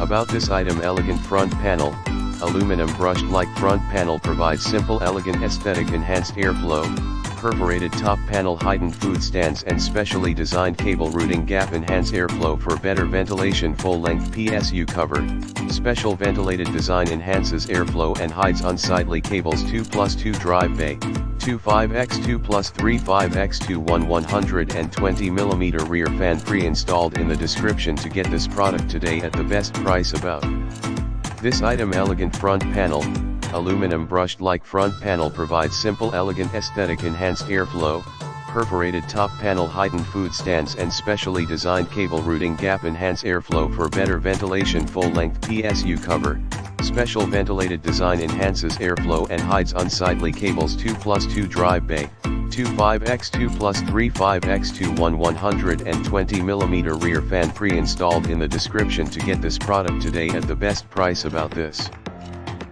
About this item: elegant front panel, aluminum brushed like front panel provides simple elegant aesthetic enhanced airflow, perforated top panel heightened food stands and specially designed cable routing gap enhance airflow for better ventilation full length PSU cover, special ventilated design enhances airflow and hides unsightly cables 2+2 drive bay, 25x2 plus 35x2 120mm rear fan pre-installed in the description to get this product today at the best price. About this item: elegant front panel, aluminum brushed like front panel provides simple elegant aesthetic enhanced airflow, perforated top panel heightened food stands and specially designed cable routing gap enhance airflow for better ventilation full length PSU cover, special ventilated design enhances airflow and hides unsightly cables 2+2 drive bay, 25x2 plus 35x2 120mm rear fan pre-installed in the description to get this product today at the best price. About this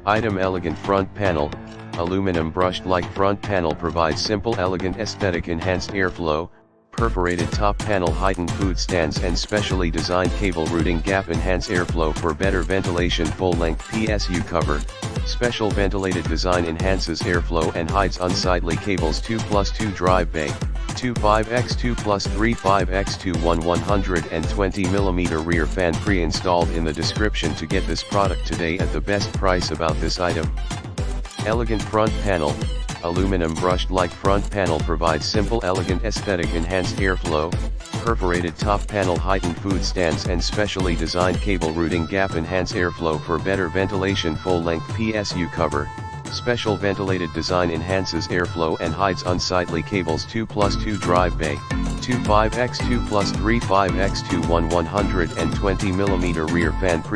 item: elegant front panel, aluminum brushed like front panel provides simple elegant aesthetic enhanced airflow, perforated top panel heightened food stands and specially designed cable routing gap enhance airflow for better ventilation full length PSU cover, special ventilated design enhances airflow and hides unsightly cables 2+2 drive bay, 25x2 plus 35x2 120mm rear fan pre-installed in the description to get this product today at the best price. About this item: elegant front panel, aluminum brushed like front panel provides simple elegant aesthetic enhanced airflow, perforated top panel heightened food stands and specially designed cable routing gap enhance airflow for better ventilation full length PSU cover, special ventilated design enhances airflow and hides unsightly cables 2+2 drive bay, 25x2 plus 35x2 120mm rear fan pre